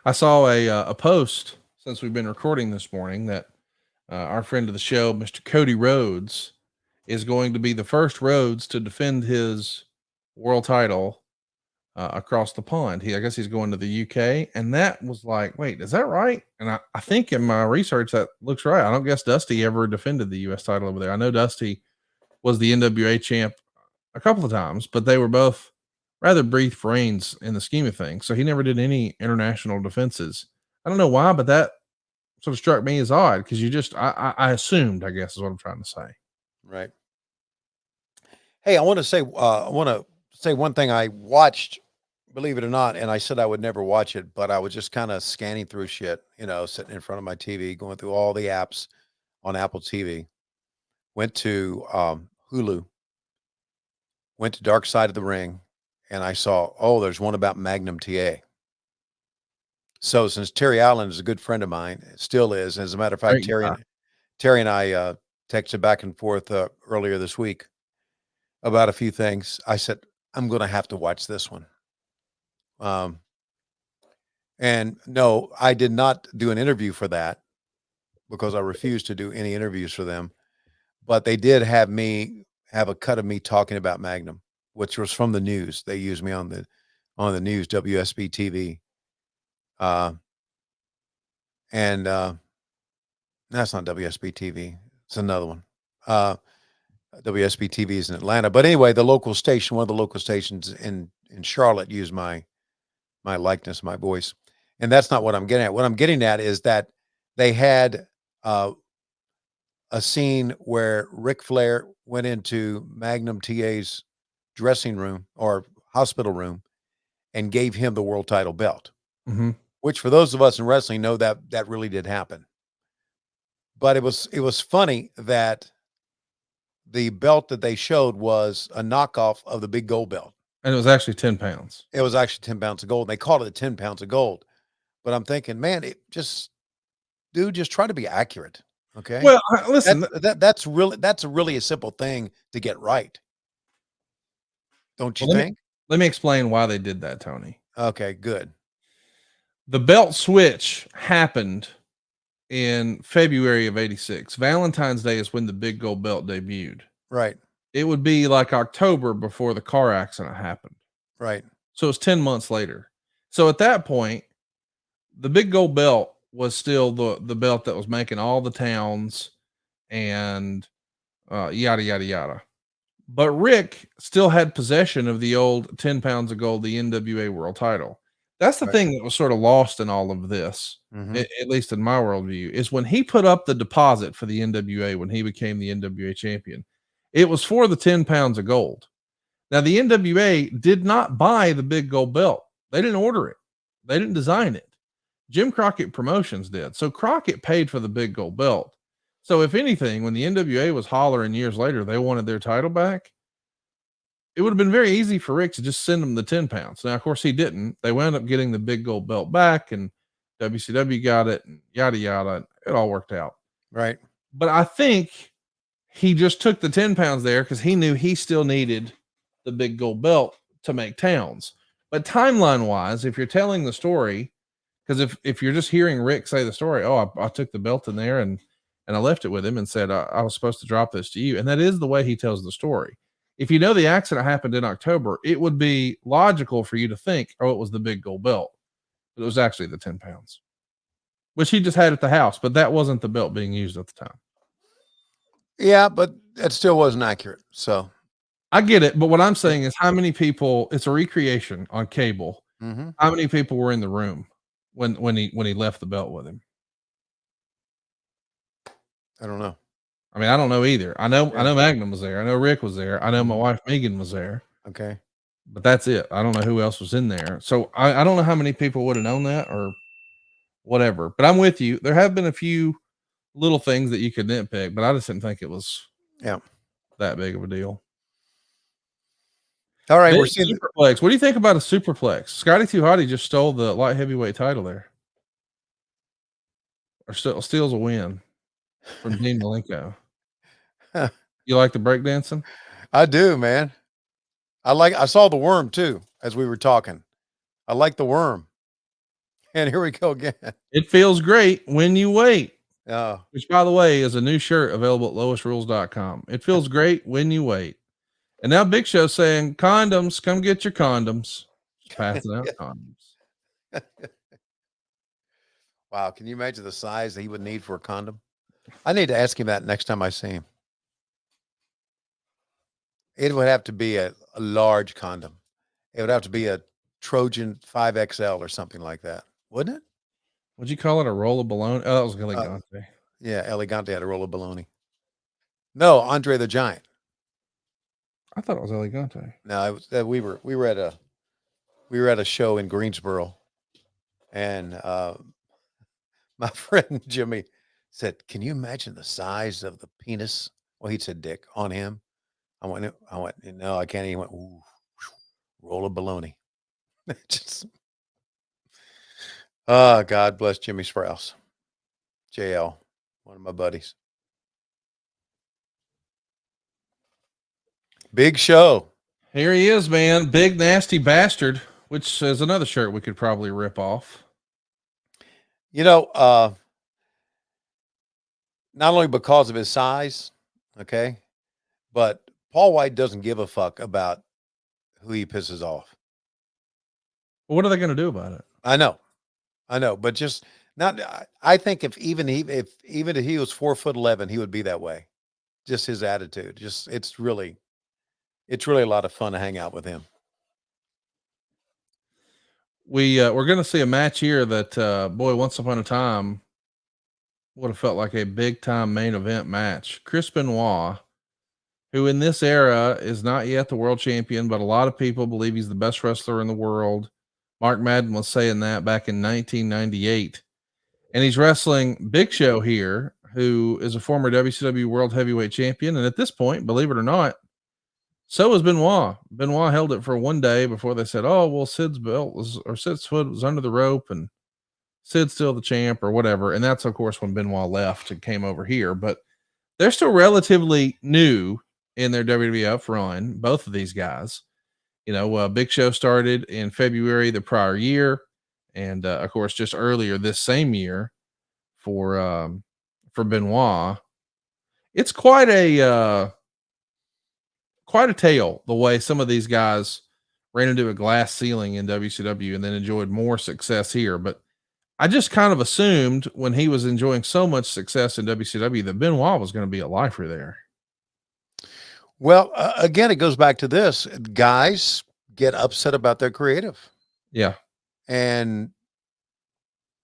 I saw a post since we've been recording this morning that our friend of the show, Mr. Cody Rhodes, is going to be the first Rhodes to defend his world title across the pond. I guess he's going to the UK, and that was like, wait, is that right? And I think in my research that looks right. I don't guess Dusty ever defended the US title over there. I know Dusty was the NWA champ a couple of times, but they were both rather brief reigns in the scheme of things. So he never did any international defenses. I don't know why, but that sort of struck me as odd because I assumed, I guess, is what I'm trying to say. Right. Hey, I want to say one thing I watched, believe it or not, and I said I would never watch it, but I was just kind of scanning through shit, sitting in front of my TV, going through all the apps on Apple TV. Went to Hulu, went to Dark Side of the Ring, and I saw, oh, there's one about Magnum TA. So since Terry Allen is a good friend of mine, still is. As a matter of fact, Great guy. Terry and I texted back and forth earlier this week about a few things. I said, I'm going to have to watch this one. And no, I did not do an interview for that because I refused to do any interviews for them. But they did have a cut of me talking about Magnum, which was from the news. They used me on the news, WSB TV. And that's not WSB TV. It's another one. WSB TV is in Atlanta. But anyway, the local station, one of the local stations in Charlotte used my likeness, my voice. And that's not what I'm getting at. What I'm getting at is that they had a scene where Ric Flair went into Magnum TA's dressing room or hospital room and gave him the world title belt, which for those of us in wrestling know that really did happen. But it was funny that the belt that they showed was a knockoff of the big gold belt. And it was actually 10 pounds. It was actually 10 pounds of gold. And they called it 10 pounds of gold. But I'm thinking, man, just try to be accurate. Okay. Well, listen, that's really a simple thing to get right. Don't you think? Let me explain why they did that, Tony. Okay, good. The belt switch happened in February of 86. Valentine's Day is when the big gold belt debuted. Right. It would be like October before the car accident happened. Right. So it's 10 months later. So at that point, the big gold belt was still the belt that was making all the towns and yada, yada, yada. But Rick still had possession of the old 10 pounds of gold, the NWA world title. That's the thing that was sort of lost in all of this, at least in my worldview, is when he put up the deposit for the NWA, when he became the NWA champion, it was for the 10 pounds of gold. Now, the NWA did not buy the big gold belt. They didn't order it. They didn't design it. Jim Crockett Promotions did. So Crockett paid for the big gold belt. So if anything, when the NWA was hollering years later, they wanted their title back, it would have been very easy for Rick to just send them the 10 pounds. Now, of course, he didn't. They wound up getting the big gold belt back, and WCW got it, and yada, yada. It all worked out. Right. But I think he just took the 10 pounds there because he knew he still needed the big gold belt to make towns. But timeline wise, if you're telling the story, because if you're just hearing Rick say the story, oh, I took the belt in there and I left it with him and said, I was supposed to drop this to you. And that is the way he tells the story. If you know the accident happened in October, it would be logical for you to think, oh, it was the big gold belt. But it was actually the 10 pounds, which he just had at the house. But that wasn't the belt being used at the time. Yeah, but that still wasn't accurate. So I get it. But what I'm saying is how many people, it's a recreation on cable. How many people were in the room when he left the belt with him? I don't know. I mean, I don't know either. I know Magnum was there. I know Rick was there. I know my wife Megan was there. Okay. But that's it. I don't know who else was in there. So I don't know how many people would have known that or whatever. But I'm with you. There have been a few little things that you could nitpick, but I just didn't think it was that big of a deal. All right, we're seeing superplex. What do you think about a superplex? Scotty Too Hottie just stole the light heavyweight title there, or steals a win from Dean Malenko. You like the breakdancing? I do, man. I saw the worm too as we were talking. I like the worm. And here we go again. It feels great when you wait. Oh, Which, by the way, is a new shirt available at lowestrules.com. It feels great when you wait. And now Big Show's saying, condoms, come get your condoms. Just passing out condoms. wow. Can you imagine the size that he would need for a condom? I need to ask him that next time I see him. It would have to be a large condom. It would have to be a Trojan 5XL or something like that, wouldn't it? Would you call it a roll of bologna? Oh, that was Elegante. Yeah, Elegante had a roll of bologna. No, Andre the Giant. I thought it was Elegante. No, it was, we were at a show in Greensboro, and my friend Jimmy said, "Can you imagine the size of the penis?" Well, he said dick on him. I went, no, I can't. He went, ooh, roll of baloney. Just, God bless Jimmy Sprouse, JL, one of my buddies. Big show. Here he is, man. Big nasty bastard, which is another shirt we could probably rip off. You know, not only because of his size, okay, but Paul White doesn't give a fuck about who he pisses off. Well, what are they going to do about it? I know, but just not. I think if even if he was 4'11", he would be that way. Just his attitude. Just it's really a lot of fun to hang out with him. We're going to see a match here that boy, once upon a time would have felt like a big time main event match. Chris Benoit, who in this era is not yet the world champion, but a lot of people believe he's the best wrestler in the world. Mark Madden was saying that back in 1998. And he's wrestling Big Show here, who is a former WCW World Heavyweight Champion. And at this point, believe it or not, so is Benoit. Benoit held it for one day before they said, oh, well, Sid's foot was under the rope and Sid's still the champ or whatever. And that's, of course, when Benoit left and came over here. But they're still relatively new in their WWF run, both of these guys. You know, Big Show started in February the prior year. And, of course, just earlier this same year for Benoit. It's quite a tale the way some of these guys ran into a glass ceiling in WCW and then enjoyed more success here. But I just kind of assumed when he was enjoying so much success in WCW that Benoit was going to be a lifer there. Well, again, it goes back to this: guys get upset about their creative, Yeah. and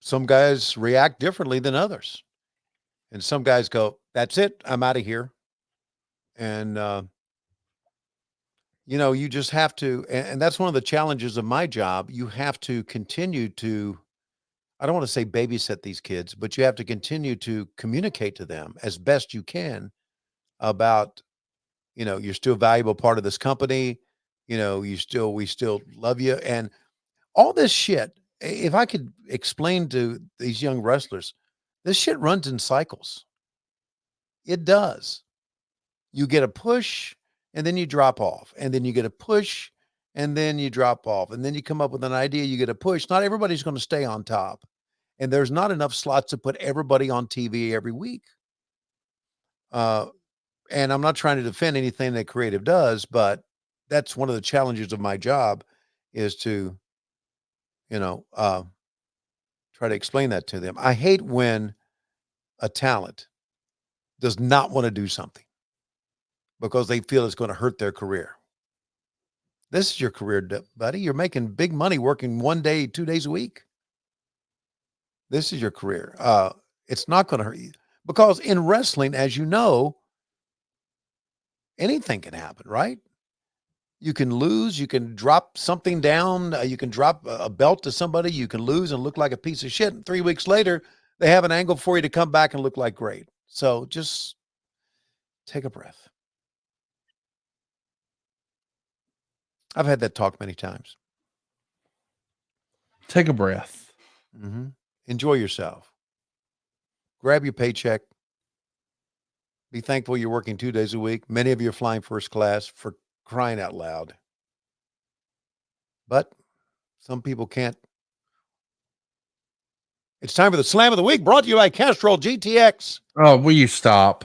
some guys react differently than others. And some guys go, "That's it, I'm out of here." And you just have to, and that's one of the challenges of my job. You have to continue to, I don't want to say babysit these kids, but you have to continue to communicate to them as best you can about, you're still a valuable part of this company. We still love you. And all this shit, if I could explain to these young wrestlers, this shit runs in cycles. It does. You get a push and then you drop off, and then you get a push and then you drop off, and then you come up with an idea, you get a push. Not everybody's going to stay on top, and there's not enough slots to put everybody on TV every week. And I'm not trying to defend anything that creative does, but that's one of the challenges of my job is to, try to explain that to them. I hate when a talent does not want to do something because they feel it's going to hurt their career. This is your career, buddy. You're making big money working 1 day, 2 days a week. This is your career. It's not going to hurt you because in wrestling, as you know, anything can happen, right? You can lose. You can drop something down. You can drop a belt to somebody. You can lose and look like a piece of shit. And 3 weeks later, they have an angle for you to come back and look like great. So just take a breath. I've had that talk many times. Take a breath. Mm-hmm. Enjoy yourself. Grab your paycheck. Be thankful you're working 2 days a week. Many of you are flying first class, for crying out loud. But some people can't It's time for the Slam of the Week, brought to you by Castrol GTX. Oh, will you stop?